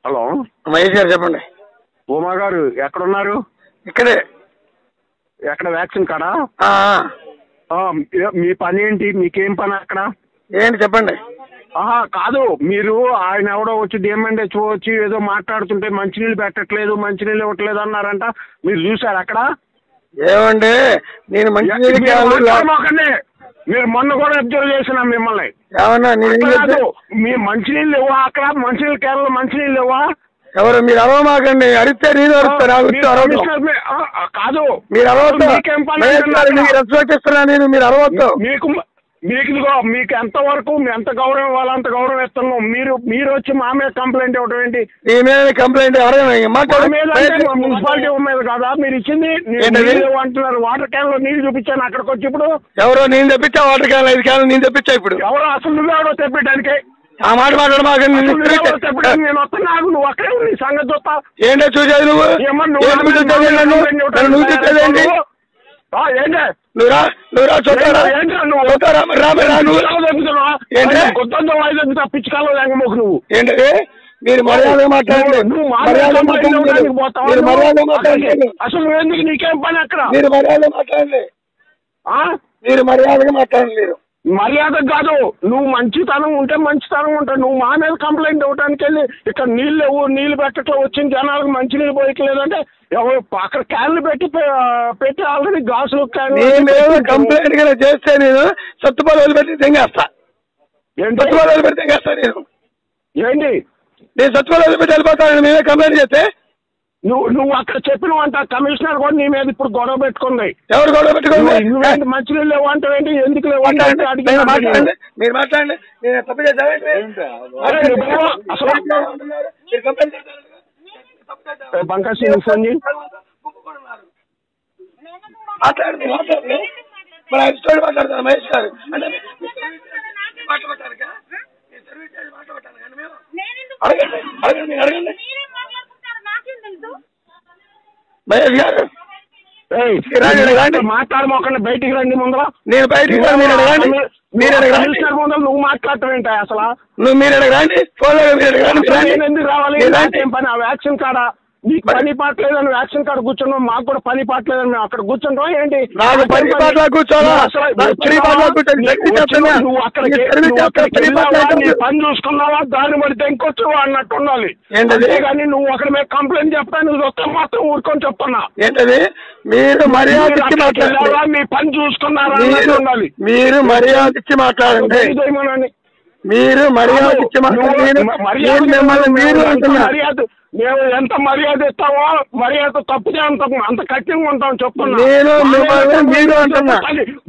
Hello Mahesh గారు చెప్పండి. ఉమా గారు ఎక్కడున్నారు? ఇక్కడే. ఎక్కడ వ్యాక్సిన్ కాడా? మీ పని ఏంటి? మీకేం పని అక్కడ? ఏంటి చెప్పండి. కాదు, మీరు ఆయన ఎవడో వచ్చి డిఎంఎన్హెచ్ఓ వచ్చి ఏదో మాట్లాడుతుంటే మంచినీళ్ళు పెట్టట్లేదు, మంచినీళ్ళు ఇవ్వట్లేదు అన్నారంట. మీరు చూసారు అక్కడ? ఏమండి నేను మంచినీళ్ళు మీరు మొన్న కూడా అబ్జర్వ్ చేసినా మిమ్మల్ని. ఏమన్నా మీ మంచినీళ్ళు ఇవ్వా అక్కడ? మంచినీళ్ళు కేరళ మంచినీళ్ళు ఇవ్వా? ఎవరు మీరు అరవమాకండి. అడిగితే నేను కాదు, మీరు అరవద్దు. రెస్పెక్ట్ ఇస్తున్నా నేను, మీరు అరవద్దు. మీకు ఎంతవరకు ఎంత గౌరవం ఇవ్వాలో అంత గౌరవం ఇస్తున్నాం. మీరు వచ్చి మా మీద కంప్లైంట్ ఇవ్వడం ఏంటి? మీ మీద కంప్లైంట్ మున్సిపాలిటీ మీద కాదా మీరు ఇచ్చింది? అంటున్నారు వాటర్ క్యాన్ లో నీళ్లు చూపించాను అక్కడికి వచ్చి. ఇప్పుడు ఎవరో నేను తెప్పించా, వాటర్ క్యాన్ 5 క్యాన్లు నేను తెప్పించా. ఇప్పుడు ఎవరో అసలు నువ్వెవడో తెప్పించడానికి ఆ మాట మాట్లాడమాక. నేను వస్తున్నాను, నువ్వు అక్కడే నీ సంగతి చూస్తా. ఏంటో చూసేది నువ్వు? నువ్వు చూసేది ఏంటి? నువ్వు ఏంటది? మీరు మర్యాదగా మాట్లాడండి. అసలు ఎందుకు నీకేం పని అక్కడ? మీరు మర్యాదగా మాట్లాడండి. మీరు మర్యాదగా మాట్లాడండి. మర్యాద కాదు, నువ్వు మంచితనం ఉంటే మంచితనం ఉంటావు. నువ్వు మా మీద కంప్లైంట్ ఇవ్వడానికి వెళ్ళి ఇక్కడ నీళ్ళు పెట్టట్లో వచ్చిన జనాలకు మంచి నీళ్ళు పోయట్లేదంటే ఎవరు అక్కడ క్యాన్లు పెట్టి ఆల్రెడీ గ్లాసులు కంప్లైంట్ గా చేస్తే నేను సత్తుపాలు పెట్టి తెంగేస్తా. సత్తుపాలు పెట్టి తెంగేస్తా నేను. ఏంటి నేను సత్తుపాలు పెట్టి వెళ్ళిపోతాను మేమే కంప్లైంట్ చేస్తే. నువ్వు అక్కడ చెప్పినవంట కమిషనర్ కూడా నీ మీద ఇప్పుడు గొడవ పెట్టుకుంది. ఎవరు గొడవ పెట్టుకుంది? నువ్వేంటి మంచినీళ్ళు లేవంటావేంటి? ఎందుకు లేవంటే మాట్లాడండి. మీరు మాట్లాడండి. నేను తప్పు బంకాసి నువ్వు ఫోన్ చేయి. మాట్లాడండి. మాట్లాడతాను మహేష్ గారు. అడగండి అడగండి మహేష్ గారు. మాట్లాడమోకండి, బయటికి రండి ముందర. నేను బయటికి కమిషనర్ ముందర నువ్వు మాట్లాడటం ఏంటా అసలు? మీరు అడగండి. ఎందుకు రావాలి? ఏం పని? ఆ వ్యాక్సిన్ కాడా? నీకు పని పాటలేదని వ్యాక్సిన్ కార్డు కూర్చున్నాం, మాకు కూడా పని పాటలేదని మేము అక్కడ కూర్చుంటాం ఏంటి? నాకు పని పాటలా కూర్చోవాలా? పని చూసుకున్నావా? దాన్ని పడితే ఇంకొచ్చావా అన్నట్టు ఉండాలి. కానీ నువ్వు అక్కడ మేము కంప్లైంట్ చెప్తా, నువ్వు వస్తే మాత్రం ఊరుకొని చెప్తున్నా. ఏంటది? మీరు మర్యాద ఇచ్చి మాట్లాడారా? మీ పని చూసుకున్నారా అన్నట్టు ఉండాలి. మీరు మర్యాద ఇచ్చి మాట్లాడండి. మీరు మర్యాద ఇచ్చి మాట్లాడండి. మర్యాద మేము ఎంత మర్యాద ఇస్తామో మర్యాద తప్పితే అంత కఠినంగా ఉంటాం చెప్తున్నా.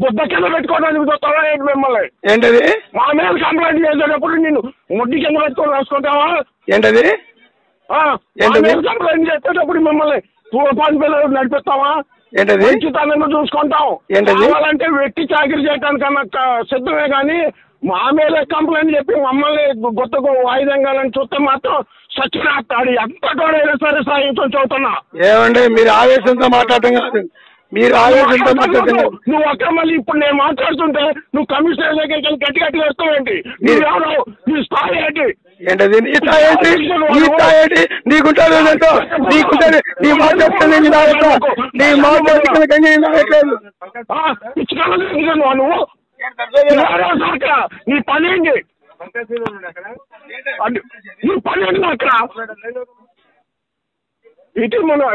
బుద్ధ కింద పెట్టుకోవడానికి చూస్తావా ఏంటి మిమ్మల్ని? ఏంటది? మా మీద కంప్లైంట్ చేసేటప్పుడు నేను ముడ్డి కింద పెట్టుకొని రాసుకుంటావా? ఏంటది? కంప్లైంట్ చేసేటప్పుడు మిమ్మల్ని పని పిల్లలు నడిపిస్తావా? ఏంటది? మంచితనంగా చూసుకుంటాం. కావాలంటే వెట్టి చాకరీ చేయడానికన్నా సిద్ధమే కానీ మా మీద కంప్లైంట్ చెప్పి మమ్మల్ని గుత్తకు వాయిదంగాలని చూస్తే మాత్రం సచ్చినాడు ఎంత తోడైనా సరే సాయంత్రం చదువుతున్నా. ఏమండి మీరు ఆవేశంతో మాట్లాడటం కాదు, మీరు ఆవేశంతో మాట్లాడటం. నువ్వు అక్కడ మళ్ళీ ఇప్పుడు నేను మాట్లాడుతుంటే నువ్వు కమిషనర్ దగ్గరికి వెళ్ళి గట్టి వేస్తావేంటి? నువ్వెవరు? నీ స్థాయి ఏంటి? ఏంటది? నీ స్థాయి ఏంటి? నీ స్థాయి ఏంటి? నీకుంటాడు నీకుంటాడు. నీ మాట్లాడుతుంది నీ మాట్లాడుతుంది నువ్వు నీ పని ఏంటి? నీ పని ఏంటి అక్కడ? ఇటు మనం